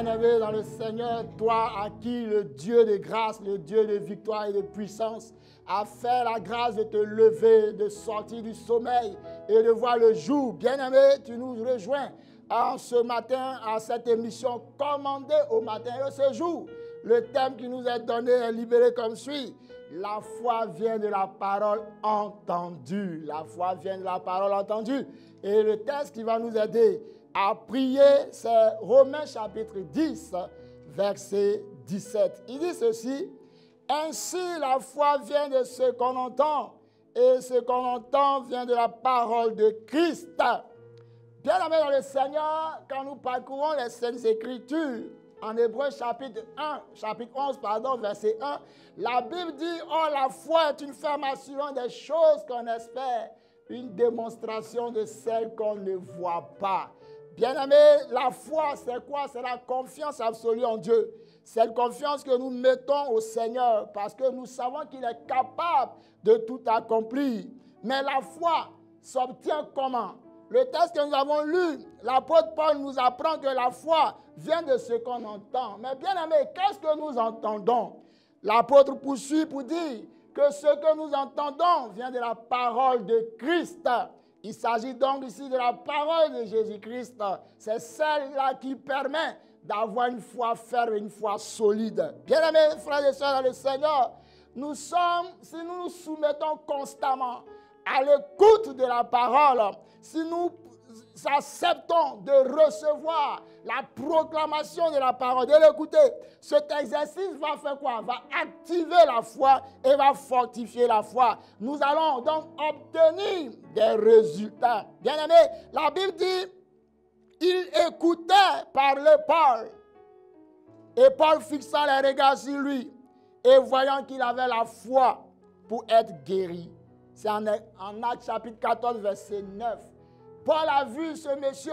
Bien-aimé dans le Seigneur, toi à qui le Dieu de grâce, le Dieu de victoire et de puissance a fait la grâce de te lever, de sortir du sommeil et de voir le jour. Bien-aimé, tu nous rejoins en ce matin à cette émission commandée au matin et ce jour. Le thème qui nous est donné est libéré comme suit. La foi vient de la parole entendue. La foi vient de la parole entendue. Et le texte qui va nous aider à prier, c'est Romains chapitre 10, verset 17. Il dit ceci: ainsi la foi vient de ce qu'on entend, et ce qu'on entend vient de la parole de Christ. Bien-aimés dans le Seigneur, quand nous parcourons les Saintes Écritures, en Hébreux chapitre 11, verset 1, la Bible dit: oh, la foi est une ferme assurance des choses qu'on espère, une démonstration de celles qu'on ne voit pas. Bien-aimé, la foi, c'est quoi? C'est la confiance absolue en Dieu. C'est une confiance que nous mettons au Seigneur parce que nous savons qu'il est capable de tout accomplir. Mais la foi s'obtient comment? Le texte que nous avons lu, l'apôtre Paul nous apprend que la foi vient de ce qu'on entend. Mais bien-aimé, qu'est-ce que nous entendons? L'apôtre poursuit pour dire que ce que nous entendons vient de la parole de Christ. Il s'agit donc ici de la parole de Jésus-Christ. C'est celle-là qui permet d'avoir une foi ferme, une foi solide. Bien-aimés frères et sœurs dans le Seigneur, si nous nous soumettons constamment à l'écoute de la parole, si nous acceptons de recevoir la proclamation de la parole, de l'écouter, cet exercice va faire quoi? Va activer la foi et va fortifier la foi. Nous allons donc obtenir des résultats. Bien-aimés, la Bible dit: il écoutait parler Paul. Et Paul, fixant les regards sur lui et voyant qu'il avait la foi pour être guéri. C'est en Actes chapitre 14, verset 9. Paul a vu ce monsieur,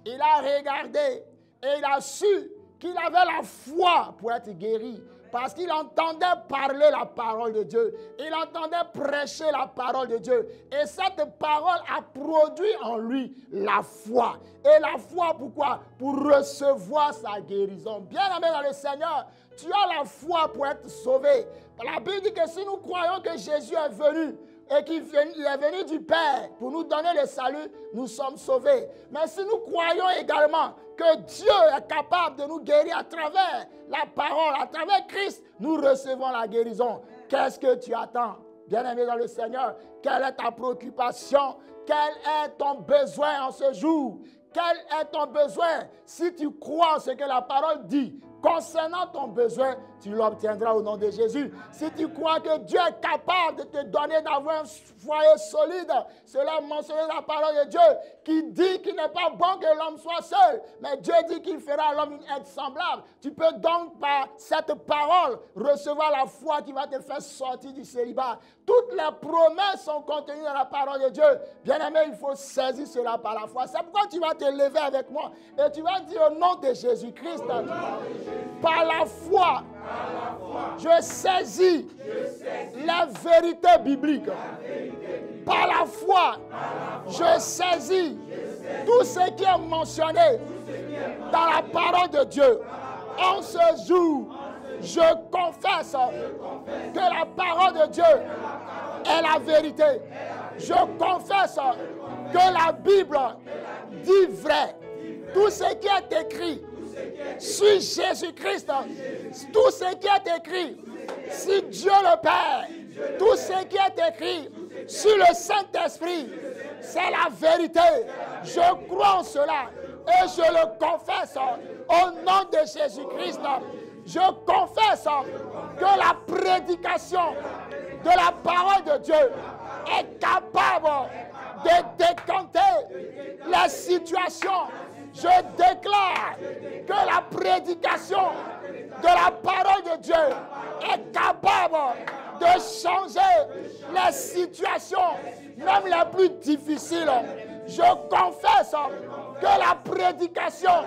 il a regardé et il a su qu'il avait la foi pour être guéri. Parce qu'il entendait parler la parole de Dieu. Il entendait prêcher la parole de Dieu. Et cette parole a produit en lui la foi. Et la foi, pourquoi? Pour recevoir sa guérison. Bien-aimé dans le Seigneur, tu as la foi pour être sauvé. La Bible dit que si nous croyons que Jésus est venu, et qu'il est venu du Père pour nous donner le salut, nous sommes sauvés. Mais si nous croyons également que Dieu est capable de nous guérir à travers la parole, à travers Christ, nous recevons la guérison. Qu'est-ce que tu attends? Bien-aimé dans le Seigneur, quelle est ta préoccupation? Quel est ton besoin en ce jour? Quel est ton besoin? Si tu crois en ce que la parole dit, concernant ton besoin, tu l'obtiendras au nom de Jésus. Si tu crois que Dieu est capable de te donner d'avoir un foyer solide, cela mentionne la parole de Dieu qui dit qu'il n'est pas bon que l'homme soit seul, mais Dieu dit qu'il fera à l'homme une aide semblable. Tu peux donc par cette parole recevoir la foi qui va te faire sortir du célibat. Toutes les promesses sont contenues dans la parole de Dieu. Bien-aimé, il faut saisir cela par la foi. C'est pourquoi tu vas te lever avec moi et tu vas dire au nom de Jésus-Christ, par la foi, je saisis la vérité biblique. Par la foi, je saisis tout ce qui est mentionné dans la parole de Dieu. En ce jour, je confesse que la parole de Dieu est la vérité. Je confesse que la Bible dit vrai. Tout ce qui est écrit sur Jésus-Christ, tout ce qui est écrit sur Dieu le Père, tout ce qui est écrit sur le Saint-Esprit, c'est la vérité. Je crois en cela et je le confesse au nom de Jésus-Christ. Je confesse que la prédication de la parole de Dieu est capable de décanter les situations. Je déclare que la prédication de la parole de Dieu est capable de changer les situations, même les plus difficiles. Je confesse que la prédication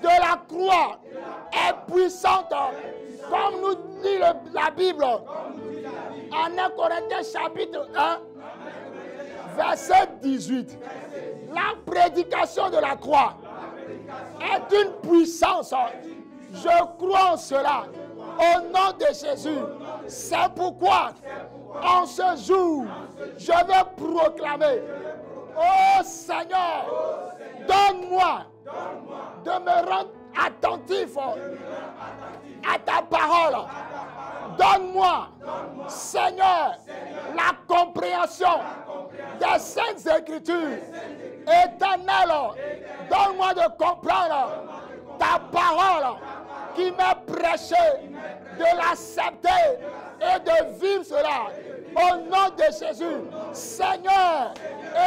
de la croix est puissante, comme nous dit la Bible en 1 Corinthiens chapitre 1, verset 18. La prédication de la croix est une puissance Je crois en cela. Au nom de Jésus. C'est pourquoi, en ce jour, je vais proclamer. Oh Seigneur, donne-moi de me rendre attentif à ta parole. Donne-moi, Seigneur, la compréhension des Saintes Écritures. Éternel, donne-moi de comprendre ta parole qui m'est prêchée, de l'accepter et de vivre cela. Au nom de Jésus, Seigneur,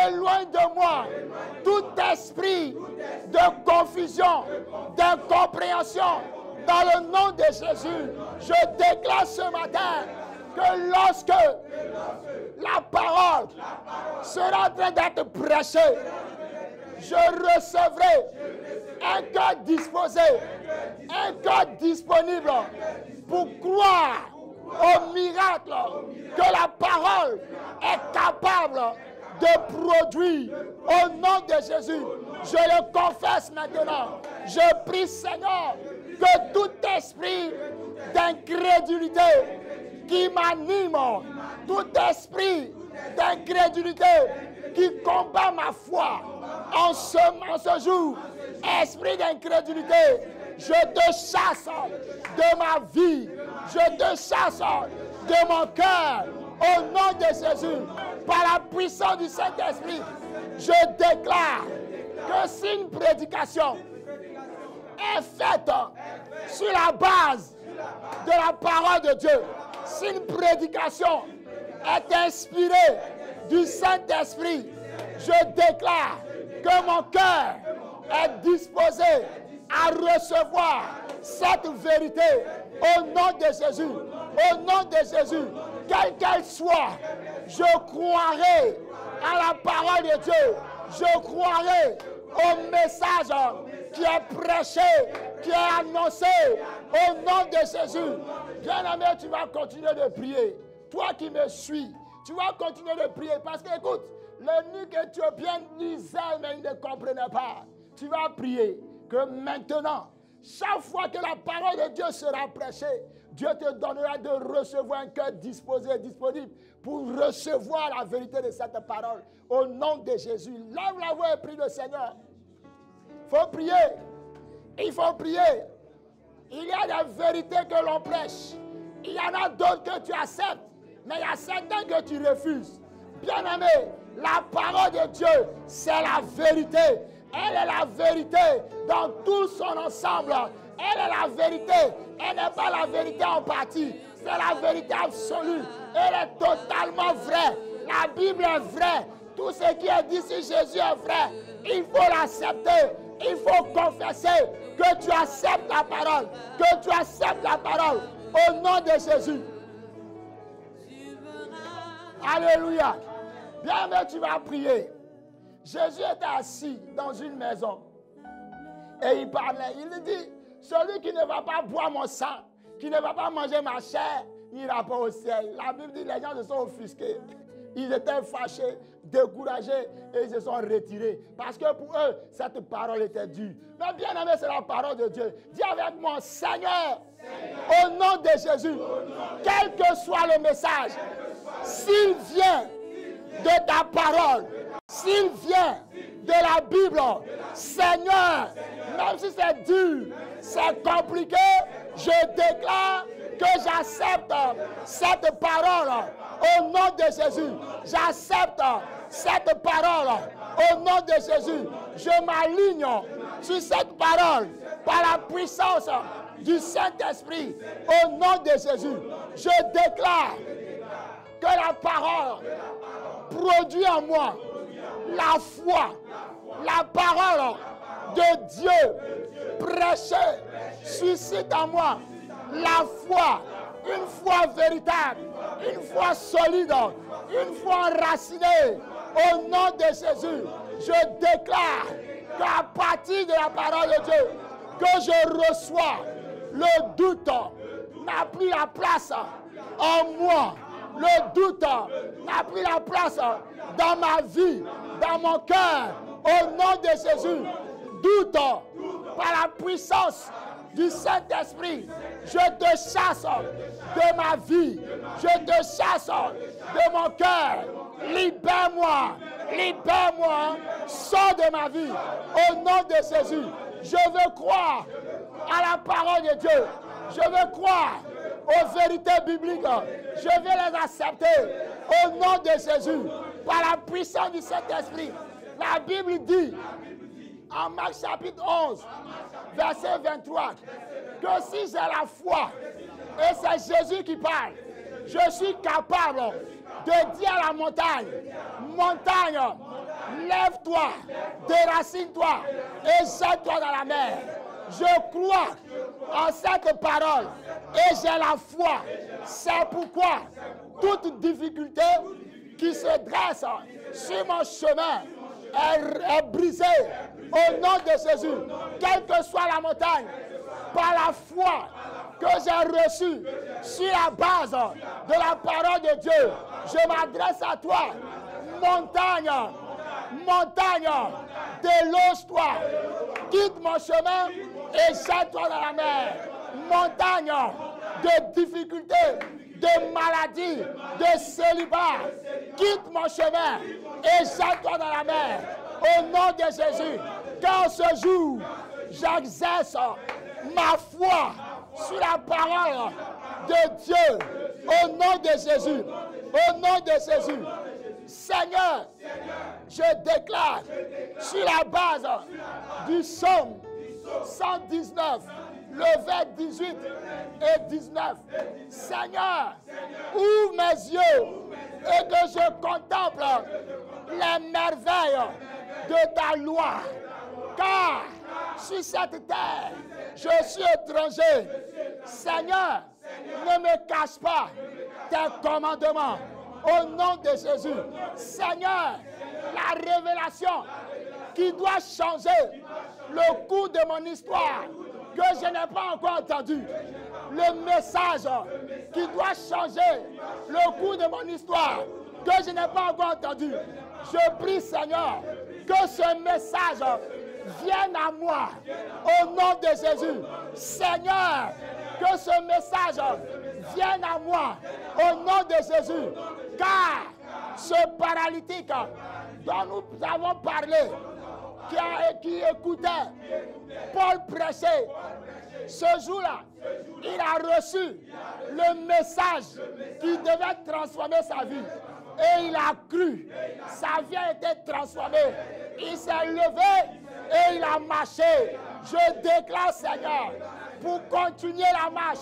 éloigne de moi tout esprit de confusion, d'incompréhension. Dans le nom de Jésus, je déclare ce matin que lorsque la parole sera en train d'être prêchée, je recevrai un cœur disposé, un cœur disponible pour croire au miracle que la parole est capable de produire. Au nom de Jésus, je le confesse maintenant. Je prie, Seigneur, que tout esprit d'incrédulité qui m'anime, tout esprit d'incrédulité qui combat ma foi en ce jour, esprit d'incrédulité, je te chasse de ma vie, je te chasse de mon cœur, au nom de Jésus, par la puissance du Saint-Esprit. Je déclare que si une prédication est faite sur la base de la parole de Dieu, si une prédication est inspirée du Saint-Esprit, je déclare que mon cœur est disposé à recevoir cette vérité au nom de Jésus. Au nom de Jésus, quelle qu'elle soit, je croirai à la parole de Dieu. Je croirai au message qui est prêché, qui est annoncé au nom de Jésus. Bien-aimé, tu vas continuer de prier. Toi qui me suis, tu vas continuer de prier parce que, écoute, l'eunuque éthiopien lisait mais il ne comprenait pas. Tu vas prier que maintenant, chaque fois que la parole de Dieu sera prêchée, Dieu te donnera de recevoir un cœur disposé, disponible pour recevoir la vérité de cette parole. Au nom de Jésus, lève la voix et prie le Seigneur. Il faut prier. Il faut prier. Il y a des vérités que l'on prêche. Il y en a d'autres que tu acceptes, mais il y a certains que tu refuses. Bien-aimé, la parole de Dieu, c'est la vérité. Elle est la vérité dans tout son ensemble. Elle est la vérité. Elle n'est pas la vérité en partie. C'est la vérité absolue. Elle est totalement vraie. La Bible est vraie. Tout ce qui est dit sur Jésus est vrai. Il faut l'accepter. Il faut confesser que tu acceptes la parole. Que tu acceptes la parole. Au nom de Jésus. Alléluia. Bien, mais tu vas prier. Jésus était assis dans une maison et il parlait. Il dit, celui qui ne va pas boire mon sang, qui ne va pas manger ma chair, n'ira pas au ciel. La Bible dit, les gens se sont offusqués. Ils étaient fâchés, découragés et ils se sont retirés. Parce que pour eux, cette parole était dure. Mais bien aimé, c'est la parole de Dieu. Dis avec moi, Seigneur, au nom de Jésus, quel que soit le message, s'il vient de ta parole, s'il vient de la Bible, Seigneur, même si c'est dur, c'est compliqué, je déclare que j'accepte cette parole au nom de Jésus. J'accepte cette parole au nom de Jésus. Je m'aligne sur cette parole par la puissance du Saint-Esprit au nom de Jésus. Je déclare que la parole produit en moi la foi, la parole de Dieu prêchée suscite en moi la foi, une foi véritable, une foi solide, une foi enracinée. Au nom de Jésus, je déclare qu'à partir de la parole de Dieu, que je reçois, le doute n'a plus la place en moi. Le doute n'a plus la place dans ma vie, dans mon cœur. Au nom de Jésus, doute par la puissance du Saint-Esprit, je te chasse de ma vie, je te chasse de mon cœur. Libère-moi, libère-moi, sors de ma vie. Au nom de Jésus, je veux croire à la parole de Dieu. Je veux croire aux vérités bibliques. Je vais les accepter au nom de Jésus, par la puissance du Saint-Esprit. La Bible dit, en Marc chapitre 11, verset 23, que si j'ai la foi, et c'est Jésus qui parle, je suis capable de dire à la montagne, montagne, lève-toi, déracine-toi et jette-toi dans la mer. Je crois en cette parole et j'ai la foi. C'est pourquoi toute difficulté qui se dresse sur mon chemin est brisée au nom de Jésus. Quelle que soit la montagne, par la foi que j'ai reçue sur la base de la parole de Dieu, je m'adresse à toi. Montagne, montagne, déloge-toi, quitte mon chemin et jette-toi dans la mer. Montagne de difficultés, de maladies, de célibat, quitte mon chemin et jette-toi dans la mer. Au nom de Jésus, car ce jour, j'exerce ma foi sur la parole de Dieu. Au nom de Jésus, au nom de Jésus. Seigneur, je déclare sur la base du psaume 119, le vers 18 et 19. Seigneur, ouvre mes yeux et que je contemple les merveilles de ta loi. Car sur cette terre, je suis étranger. Seigneur, ne me cache pas tes commandements. Au nom de Jésus, Seigneur, la révélation qui doit changer le cours de mon histoire que je n'ai pas encore entendu, le message qui doit changer le cours de mon histoire que je n'ai pas encore entendu. Je prie, Seigneur, que ce message vienne à moi au nom de Jésus. Seigneur, que ce message vienne à moi au nom de Jésus. Car ce paralytique dont nous avons parlé, qui écoutait Paul prêcher, ce jour-là, il a reçu le message qui devait transformer sa vie. Et il a cru. Sa vie a été transformée. Il s'est levé et il a marché. Je déclare, Seigneur, pour continuer la marche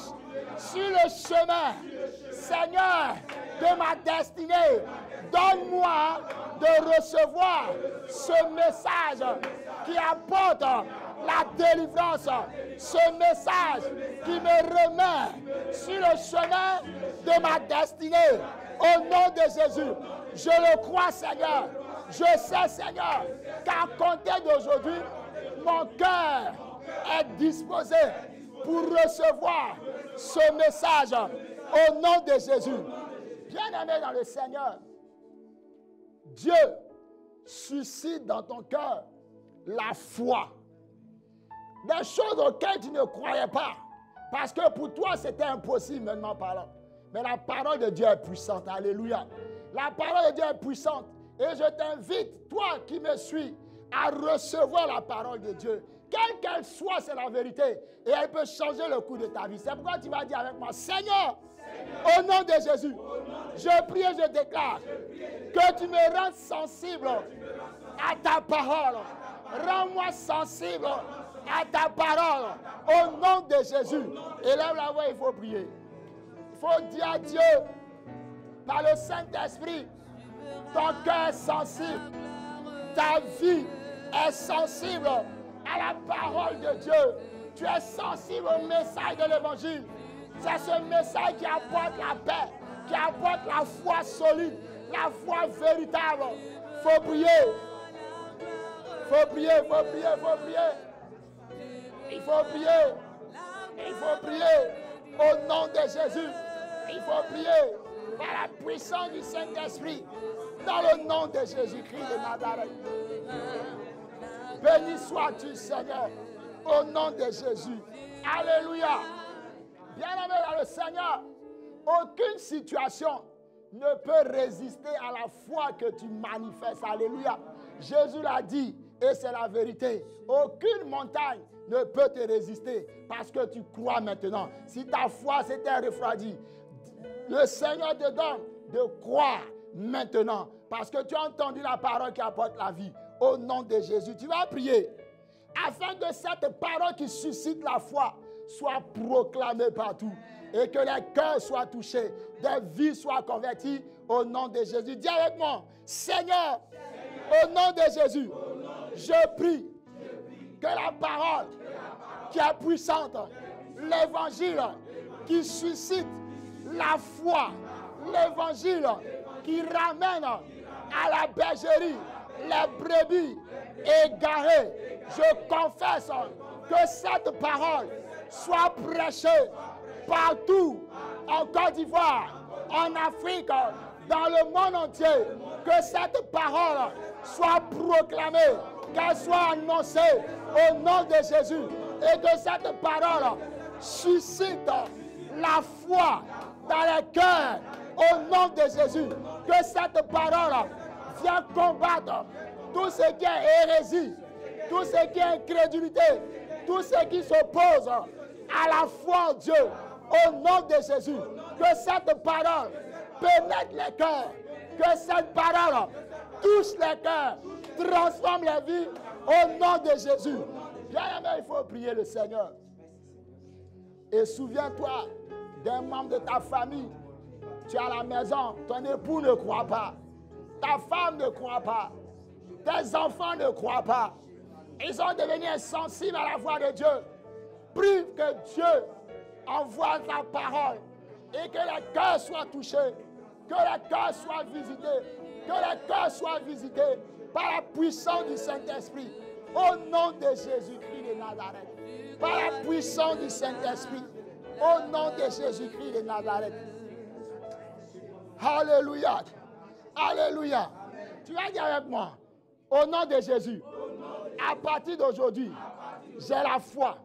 sur le chemin, Seigneur, de ma destinée, donne-moi de recevoir ce message qui apporte la délivrance, ce message qui me remet sur le chemin de ma destinée. Au nom de Jésus, je le crois, Seigneur. Je sais, Seigneur, qu'à compter d'aujourd'hui, mon cœur est disposé pour recevoir ce message au nom de Jésus. Bien-aimé dans le Seigneur, Dieu suscite dans ton cœur la foi. Des choses auxquelles tu ne croyais pas. Parce que pour toi, c'était impossible, maintenant parlant. Mais la parole de Dieu est puissante. Alléluia. La parole de Dieu est puissante. Et je t'invite, toi qui me suis, à recevoir la parole de Dieu. Quelle qu'elle soit, c'est la vérité. Et elle peut changer le cours de ta vie. C'est pourquoi tu vas dire avec moi, Seigneur, au nom de Jésus, je prie et je déclare que tu me rendes sensible à ta parole. Rends-moi sensible à ta parole. Au nom de Jésus. Élève la voix, il faut prier. Il faut dire à Dieu, par le Saint-Esprit, ton cœur est sensible. Ta vie est sensible à la parole de Dieu. Tu es sensible au message de l'Évangile. C'est ce message qui apporte la paix, qui apporte la foi solide, la foi véritable. Il faut prier. Il faut prier, il faut prier, il faut prier. Il faut prier. Il faut prier au nom de Jésus. Il faut prier par la puissance du Saint-Esprit dans le nom de Jésus-Christ de Nazareth. Béni sois-tu, Seigneur, au nom de Jésus. Alléluia. Bien-aimé dans le Seigneur, aucune situation ne peut résister à la foi que tu manifestes. Alléluia. Jésus l'a dit et c'est la vérité. Aucune montagne ne peut te résister parce que tu crois maintenant. Si ta foi s'était refroidie, le Seigneur te donne de croire maintenant parce que tu as entendu la parole qui apporte la vie. Au nom de Jésus, tu vas prier afin que cette parole qui suscite la foi soit proclamée partout et que les cœurs soient touchés, des vies soient converties au nom de Jésus. Dis avec moi, Seigneur, au nom de Jésus, je prie que la parole qui est puissante, l'évangile qui suscite la foi, l'évangile qui ramène à la bergerie les brebis égarées, je confesse que cette parole soit prêchée partout, en Côte d'Ivoire, en Afrique, dans le monde entier, que cette parole soit proclamée, qu'elle soit annoncée au nom de Jésus, et que cette parole suscite la foi dans les cœurs au nom de Jésus, que cette parole vienne combattre tout ce qui est hérésie, tout ce qui est incrédulité, tout ce qui s'oppose à la foi en Dieu, au nom de Jésus, que cette parole pénètre les cœurs, que cette parole touche les cœurs, transforme les vies, au nom de Jésus. Bien-aimé, il faut prier le Seigneur. Et souviens-toi d'un membre de ta famille. Tu es à la maison, ton époux ne croit pas, ta femme ne croit pas, tes enfants ne croient pas. Ils sont devenus insensibles à la voix de Dieu. Prie que Dieu envoie sa parole et que les cœurs soient touchés, que les cœurs soient visités, que les cœurs soient visités par la puissance du Saint-Esprit. Au nom de Jésus-Christ de Nazareth. Par la puissance du Saint-Esprit. Au nom de Jésus-Christ de Nazareth. Alléluia. Alléluia. Tu vas dire avec moi. Au nom de Jésus. À partir d'aujourd'hui, j'ai la foi.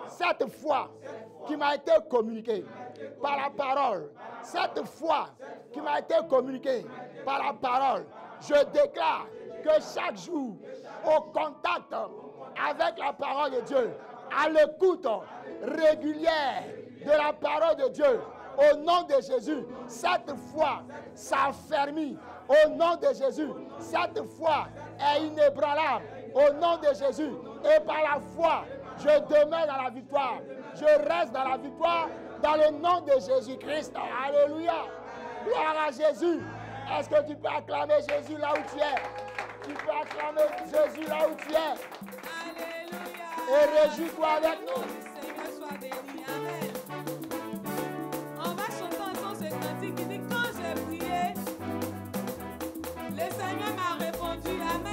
Cette foi qui m'a été communiquée par la parole. Cette foi qui m'a été communiquée par la parole. Je déclare que chaque jour, au contact avec la parole de Dieu, à l'écoute régulière de la parole de Dieu, au nom de Jésus, cette foi s'affermit. Au nom de Jésus, cette foi est inébranlable. Au nom de Jésus, et par la foi, je demeure dans la victoire. Je reste dans la victoire dans le nom de Jésus-Christ. Alléluia. Gloire à Jésus. Est-ce que tu peux acclamer Jésus là où tu es? Tu peux acclamer Jésus là où tu es. Alléluia. Et réjouis-toi avec nous. Seigneur soit béni. Amen. On va chanter ensemble ce cantique qui dit quand j'ai prié, le Seigneur m'a répondu. Amen.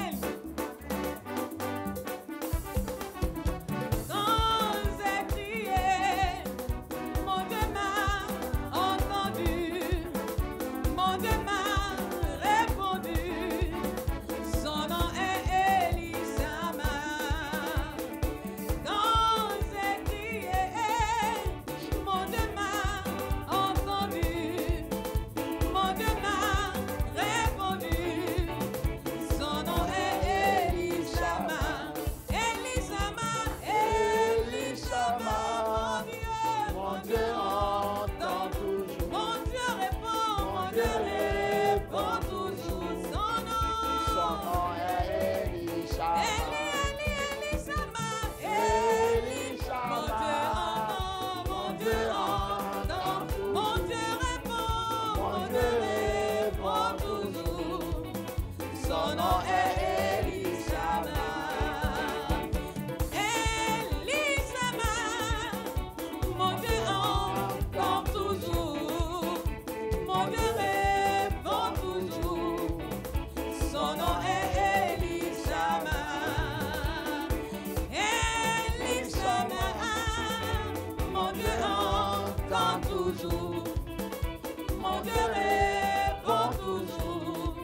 Mon Dieu répond toujours.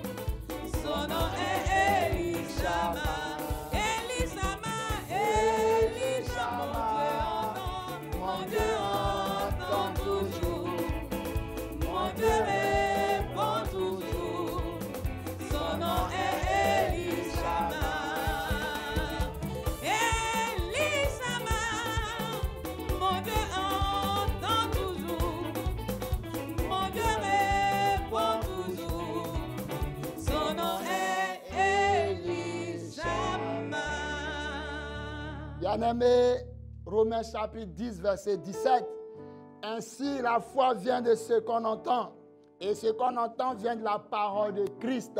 Son nom est Bien-aimé, Romains chapitre 10, verset 17. Ainsi, la foi vient de ce qu'on entend. Et ce qu'on entend vient de la parole de Christ.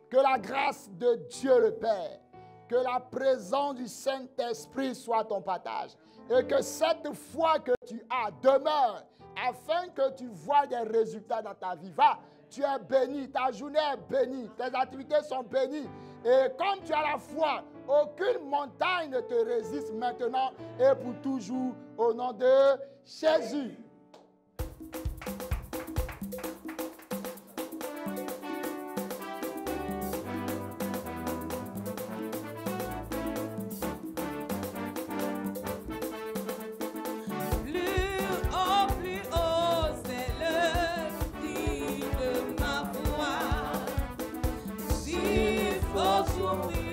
Que la grâce de Dieu le Père, que la présence du Saint-Esprit soit ton partage. Et que cette foi que tu as demeure afin que tu vois des résultats dans ta vie. Va, tu es béni, ta journée est bénie, tes activités sont bénies. Et comme tu as la foi, aucune montagne ne te résiste maintenant et pour toujours au nom de Jésus. Sourire.